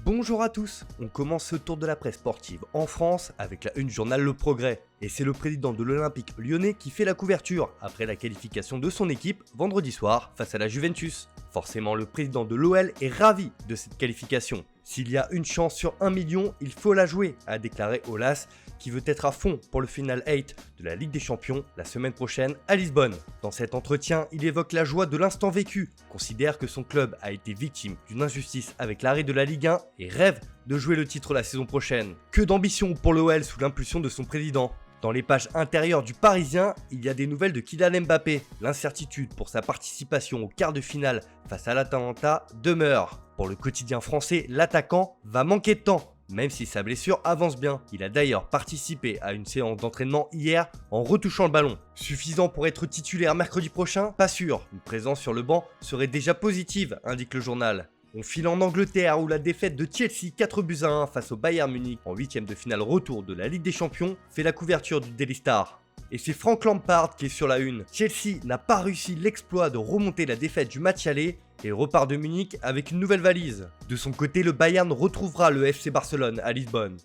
Bonjour à tous, on commence ce tour de la presse sportive en France avec la une du journal Le Progrès. Et c'est le président de l'Olympique lyonnais qui fait la couverture après la qualification de son équipe vendredi soir face à la Juventus. Forcément, le président de l'OL est ravi de cette qualification. S'il y a une chance sur 1 million, il faut la jouer, a déclaré Aulas, qui veut être à fond pour le Final 8 de la Ligue des Champions la semaine prochaine à Lisbonne. Dans cet entretien, il évoque la joie de l'instant vécu, considère que son club a été victime d'une injustice avec l'arrêt de la Ligue 1 et rêve de jouer le titre la saison prochaine. Que d'ambition pour l'OL sous l'impulsion de son président. Dans les pages intérieures du Parisien, il y a des nouvelles de Kylian Mbappé. L'incertitude pour sa participation au quart de finale face à l'Atalanta demeure. Pour le quotidien français, l'attaquant va manquer de temps, même si sa blessure avance bien. Il a d'ailleurs participé à une séance d'entraînement hier en retouchant le ballon. Suffisant pour être titulaire mercredi prochain? Pas sûr. Une présence sur le banc serait déjà positive, indique le journal. On file en Angleterre où la défaite de Chelsea 4-1 face au Bayern Munich en 8ème de finale retour de la Ligue des Champions fait la couverture du Daily Star. Et c'est Frank Lampard qui est sur la une. Chelsea n'a pas réussi l'exploit de remonter la défaite du match aller et repart de Munich avec une nouvelle valise. De son côté, le Bayern retrouvera le FC Barcelone à Lisbonne.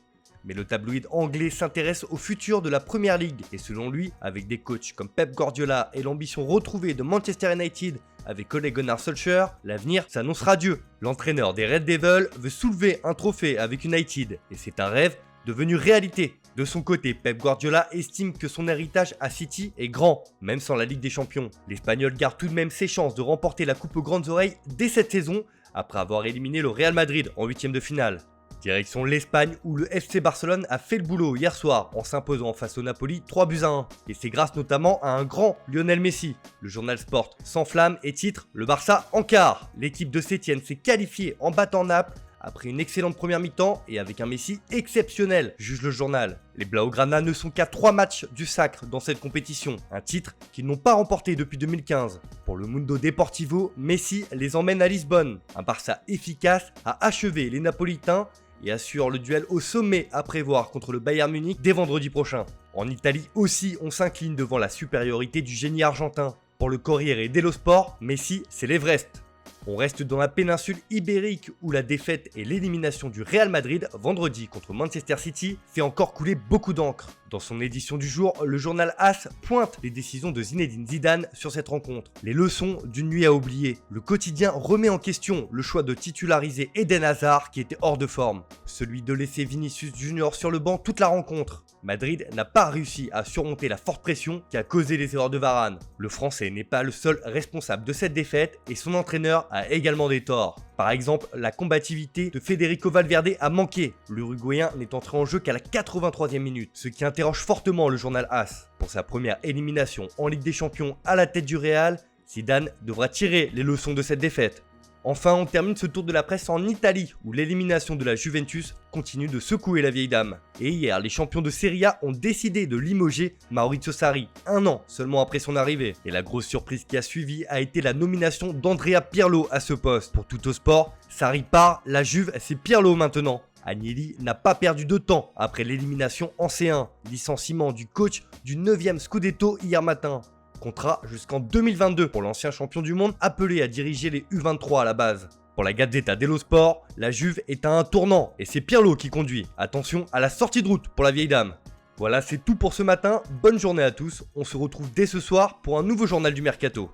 Mais le tabloïd anglais s'intéresse au futur de la Premier League et selon lui, avec des coachs comme Pep Guardiola et l'ambition retrouvée de Manchester United avec Ole Gunnar Solskjaer, l'avenir s'annonce radieux. L'entraîneur des Red Devils veut soulever un trophée avec United et c'est un rêve devenu réalité. De son côté, Pep Guardiola estime que son héritage à City est grand, même sans la Ligue des Champions. L'Espagnol garde tout de même ses chances de remporter la coupe aux grandes oreilles dès cette saison, après avoir éliminé le Real Madrid en 8ème de finale. Direction l'Espagne où le FC Barcelone a fait le boulot hier soir en s'imposant face au Napoli 3-1. Et c'est grâce notamment à un grand Lionel Messi. Le journal Sport s'enflamme et titre Le Barça en quart. L'équipe de Sétienne s'est qualifiée en battant Naples après une excellente première mi-temps et avec un Messi exceptionnel, juge le journal. Les Blaugrana ne sont qu'à 3 matchs du sacre dans cette compétition, un titre qu'ils n'ont pas remporté depuis 2015. Pour le Mundo Deportivo, Messi les emmène à Lisbonne. Un Barça efficace a achevé les Napolitains et assure le duel au sommet à prévoir contre le Bayern Munich dès vendredi prochain. En Italie aussi, on s'incline devant la supériorité du génie argentin. Pour le Corriere dello Sport, Messi, c'est l'Everest. On reste dans la péninsule ibérique où la défaite et l'élimination du Real Madrid vendredi contre Manchester City fait encore couler beaucoup d'encre. Dans son édition du jour, le journal AS pointe les décisions de Zinedine Zidane sur cette rencontre. Les leçons d'une nuit à oublier. Le quotidien remet en question le choix de titulariser Eden Hazard qui était hors de forme. Celui de laisser Vinicius Junior sur le banc toute la rencontre. Madrid n'a pas réussi à surmonter la forte pression qui a causé les erreurs de Varane. Le Français n'est pas le seul responsable de cette défaite et son entraîneur a également des torts. Par exemple, la combativité de Federico Valverde a manqué. L'Uruguayen n'est entré en jeu qu'à la 83e minute, ce qui interroge fortement le journal AS. Pour sa première élimination en Ligue des Champions à la tête du Real, Zidane devra tirer les leçons de cette défaite. Enfin, on termine ce tour de la presse en Italie, où l'élimination de la Juventus continue de secouer la vieille dame. Et hier, les champions de Serie A ont décidé de limoger Maurizio Sarri, 1 an seulement après son arrivée. Et la grosse surprise qui a suivi a été la nomination d'Andrea Pirlo à ce poste. Pour Tuttosport, Sarri part, la Juve, c'est Pirlo maintenant. Agnelli n'a pas perdu de temps après l'élimination en C1, licenciement du coach du 9e Scudetto hier matin. Contrat jusqu'en 2022 pour l'ancien champion du monde appelé à diriger les U23 à la base. Pour la Gazzetta dello Sport, la Juve est à un tournant et c'est Pirlo qui conduit. Attention à la sortie de route pour la vieille dame. Voilà, c'est tout pour ce matin. Bonne journée à tous. On se retrouve dès ce soir pour un nouveau journal du Mercato.